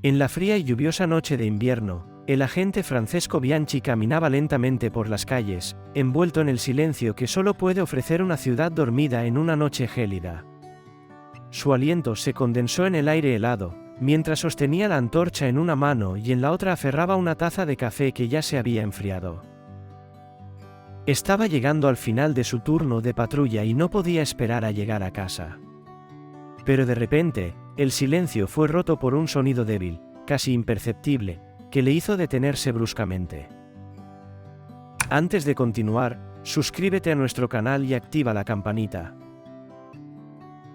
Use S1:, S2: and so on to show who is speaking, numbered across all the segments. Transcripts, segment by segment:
S1: En la fría y lluviosa noche de invierno, el agente Francesco Bianchi caminaba lentamente por las calles, envuelto en el silencio que solo puede ofrecer una ciudad dormida en una noche gélida. Su aliento se condensó en el aire helado, mientras sostenía la antorcha en una mano y en la otra aferraba una taza de café que ya se había enfriado. Estaba llegando al final de su turno de patrulla y no podía esperar a llegar a casa. Pero de repente, el silencio fue roto por un sonido débil, casi imperceptible, que le hizo detenerse bruscamente. Antes de continuar, suscríbete a nuestro canal y activa la campanita.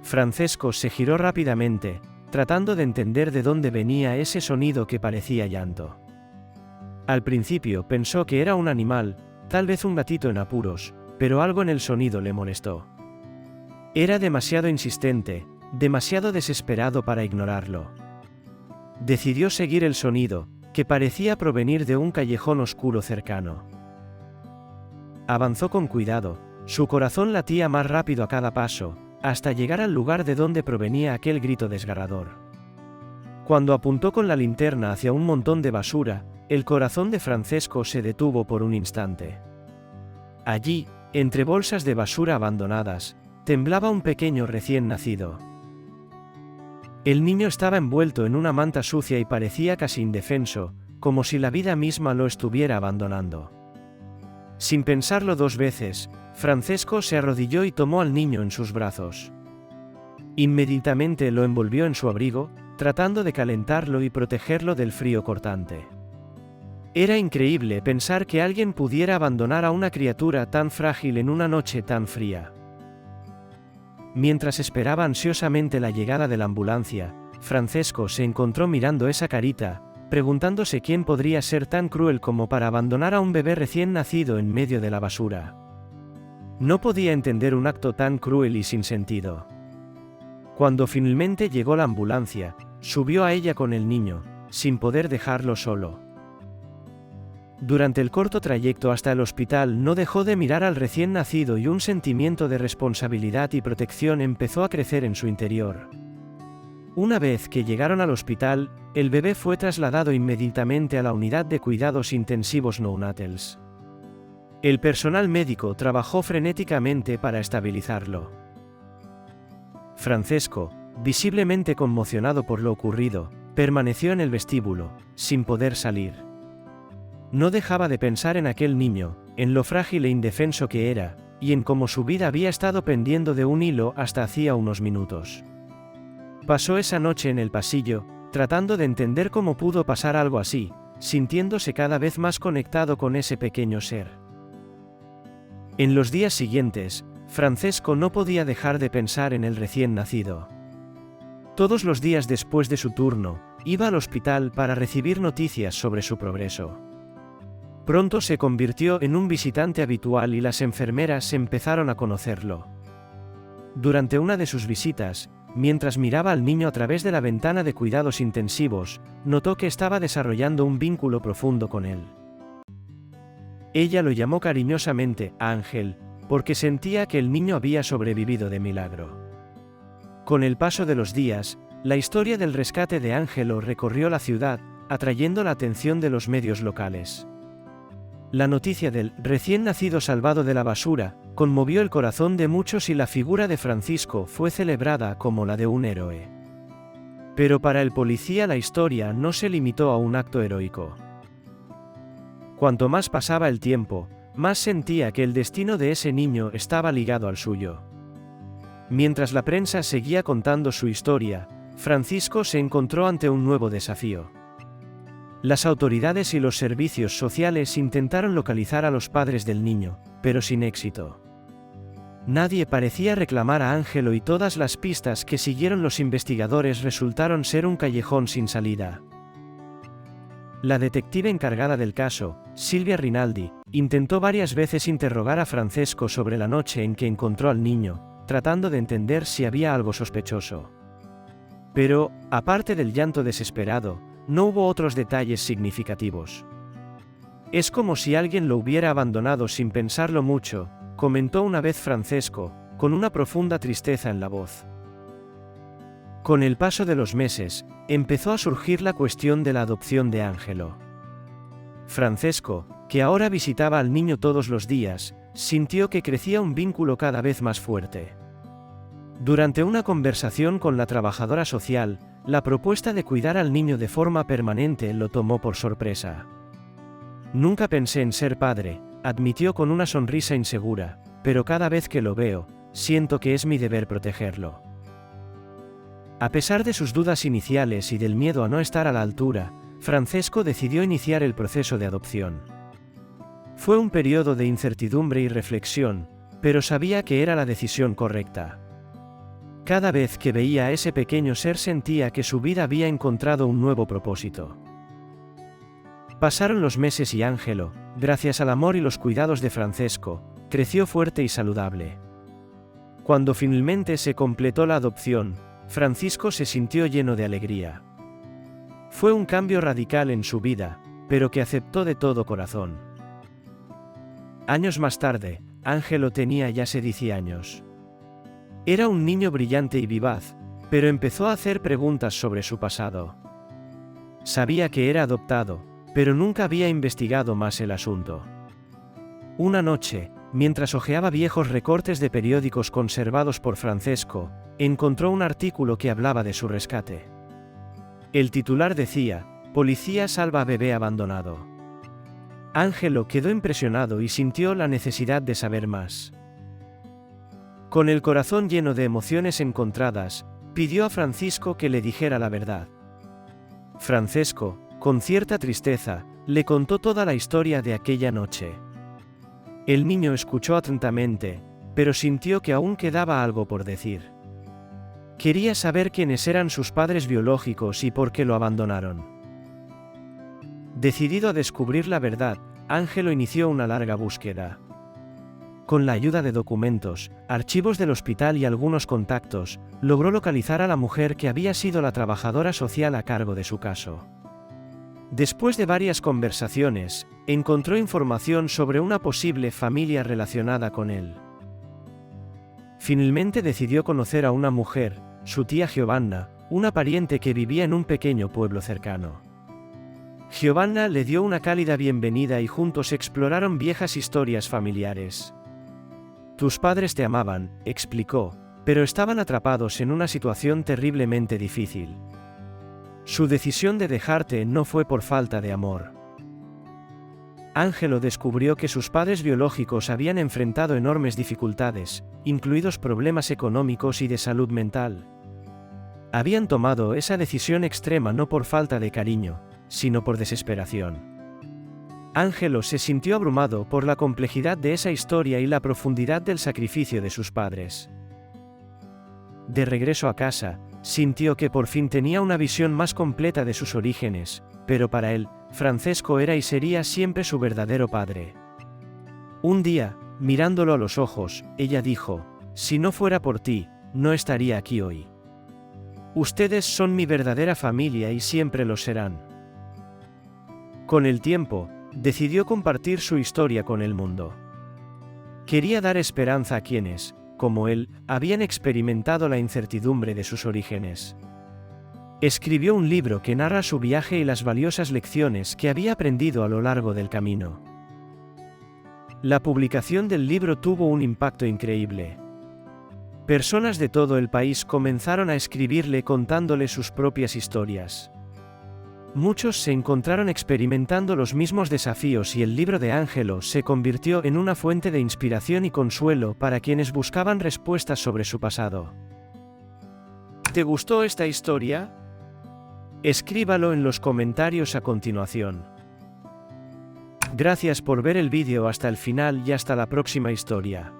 S1: Francesco se giró rápidamente, tratando de entender de dónde venía ese sonido que parecía llanto. Al principio pensó que era un animal, tal vez un gatito en apuros, pero algo en el sonido le molestó. Era demasiado insistente, demasiado desesperado para ignorarlo. Decidió seguir el sonido, que parecía provenir de un callejón oscuro cercano. Avanzó con cuidado, su corazón latía más rápido a cada paso, hasta llegar al lugar de donde provenía aquel grito desgarrador. Cuando apuntó con la linterna hacia un montón de basura, el corazón de Francesco se detuvo por un instante. Allí, entre bolsas de basura abandonadas, temblaba un pequeño recién nacido. El niño estaba envuelto en una manta sucia y parecía casi indefenso, como si la vida misma lo estuviera abandonando. Sin pensarlo dos veces, Francesco se arrodilló y tomó al niño en sus brazos. Inmediatamente lo envolvió en su abrigo, tratando de calentarlo y protegerlo del frío cortante. Era increíble pensar que alguien pudiera abandonar a una criatura tan frágil en una noche tan fría. Mientras esperaba ansiosamente la llegada de la ambulancia, Francesco se encontró mirando esa carita, preguntándose quién podría ser tan cruel como para abandonar a un bebé recién nacido en medio de la basura. No podía entender un acto tan cruel y sin sentido. Cuando finalmente llegó la ambulancia, subió a ella con el niño, sin poder dejarlo solo. Durante el corto trayecto hasta el hospital no dejó de mirar al recién nacido y un sentimiento de responsabilidad y protección empezó a crecer en su interior. Una vez que llegaron al hospital, el bebé fue trasladado inmediatamente a la unidad de cuidados intensivos neonatals. El personal médico trabajó frenéticamente para estabilizarlo. Francesco, visiblemente conmocionado por lo ocurrido, permaneció en el vestíbulo, sin poder salir. No dejaba de pensar en aquel niño, en lo frágil e indefenso que era, y en cómo su vida había estado pendiendo de un hilo hasta hacía unos minutos. Pasó esa noche en el pasillo, tratando de entender cómo pudo pasar algo así, sintiéndose cada vez más conectado con ese pequeño ser. En los días siguientes, Francesco no podía dejar de pensar en el recién nacido. Todos los días después de su turno, iba al hospital para recibir noticias sobre su progreso. Pronto se convirtió en un visitante habitual y las enfermeras empezaron a conocerlo. Durante una de sus visitas, mientras miraba al niño a través de la ventana de cuidados intensivos, notó que estaba desarrollando un vínculo profundo con él. Ella lo llamó cariñosamente Ángel, porque sentía que el niño había sobrevivido de milagro. Con el paso de los días, la historia del rescate de Ángelo recorrió la ciudad, atrayendo la atención de los medios locales. La noticia del recién nacido salvado de la basura conmovió el corazón de muchos y la figura de Francisco fue celebrada como la de un héroe. Pero para el policía la historia no se limitó a un acto heroico. Cuanto más pasaba el tiempo, más sentía que el destino de ese niño estaba ligado al suyo. Mientras la prensa seguía contando su historia, Francisco se encontró ante un nuevo desafío. Las autoridades y los servicios sociales intentaron localizar a los padres del niño, pero sin éxito. Nadie parecía reclamar a Ángelo y todas las pistas que siguieron los investigadores resultaron ser un callejón sin salida. La detective encargada del caso, Silvia Rinaldi, intentó varias veces interrogar a Francesco sobre la noche en que encontró al niño, tratando de entender si había algo sospechoso. Pero, aparte del llanto desesperado, no hubo otros detalles significativos. Es como si alguien lo hubiera abandonado sin pensarlo mucho, comentó una vez Francesco, con una profunda tristeza en la voz. Con el paso de los meses, empezó a surgir la cuestión de la adopción de Ángelo. Francesco, que ahora visitaba al niño todos los días, sintió que crecía un vínculo cada vez más fuerte. Durante una conversación con la trabajadora social, la propuesta de cuidar al niño de forma permanente lo tomó por sorpresa. Nunca pensé en ser padre, admitió con una sonrisa insegura, pero cada vez que lo veo, siento que es mi deber protegerlo. A pesar de sus dudas iniciales y del miedo a no estar a la altura, Francesco decidió iniciar el proceso de adopción. Fue un periodo de incertidumbre y reflexión, pero sabía que era la decisión correcta. Cada vez que veía a ese pequeño ser sentía que su vida había encontrado un nuevo propósito. Pasaron los meses y Ángelo, gracias al amor y los cuidados de Francesco, creció fuerte y saludable. Cuando finalmente se completó la adopción, Francisco se sintió lleno de alegría. Fue un cambio radical en su vida, pero que aceptó de todo corazón. Años más tarde, Ángelo tenía ya 16 años. Era un niño brillante y vivaz, pero empezó a hacer preguntas sobre su pasado. Sabía que era adoptado, pero nunca había investigado más el asunto. Una noche, mientras hojeaba viejos recortes de periódicos conservados por Francesco, encontró un artículo que hablaba de su rescate. El titular decía: "Policía salva a bebé abandonado". Ángelo quedó impresionado y sintió la necesidad de saber más. Con el corazón lleno de emociones encontradas, pidió a Francisco que le dijera la verdad. Francesco, con cierta tristeza, le contó toda la historia de aquella noche. El niño escuchó atentamente, pero sintió que aún quedaba algo por decir. Quería saber quiénes eran sus padres biológicos y por qué lo abandonaron. Decidido a descubrir la verdad, Ángelo inició una larga búsqueda. Con la ayuda de documentos, archivos del hospital y algunos contactos, logró localizar a la mujer que había sido la trabajadora social a cargo de su caso. Después de varias conversaciones, encontró información sobre una posible familia relacionada con él. Finalmente decidió conocer a una mujer, su tía Giovanna, una pariente que vivía en un pequeño pueblo cercano. Giovanna le dio una cálida bienvenida y juntos exploraron viejas historias familiares. «Tus padres te amaban», explicó, «pero estaban atrapados en una situación terriblemente difícil. Su decisión de dejarte no fue por falta de amor». Ángelo descubrió que sus padres biológicos habían enfrentado enormes dificultades, incluidos problemas económicos y de salud mental. Habían tomado esa decisión extrema no por falta de cariño, sino por desesperación. Ángelo se sintió abrumado por la complejidad de esa historia y la profundidad del sacrificio de sus padres. De regreso a casa, sintió que por fin tenía una visión más completa de sus orígenes, pero para él, Francesco era y sería siempre su verdadero padre. Un día, mirándolo a los ojos, ella dijo: «Si no fuera por ti, no estaría aquí hoy. Ustedes son mi verdadera familia y siempre lo serán». Con el tiempo, decidió compartir su historia con el mundo. Quería dar esperanza a quienes, como él, habían experimentado la incertidumbre de sus orígenes. Escribió un libro que narra su viaje y las valiosas lecciones que había aprendido a lo largo del camino. La publicación del libro tuvo un impacto increíble. Personas de todo el país comenzaron a escribirle contándole sus propias historias. Muchos se encontraron experimentando los mismos desafíos y el libro de Ángelo se convirtió en una fuente de inspiración y consuelo para quienes buscaban respuestas sobre su pasado. ¿Te gustó esta historia? Escríbalo en los comentarios a continuación. Gracias por ver el vídeo hasta el final y hasta la próxima historia.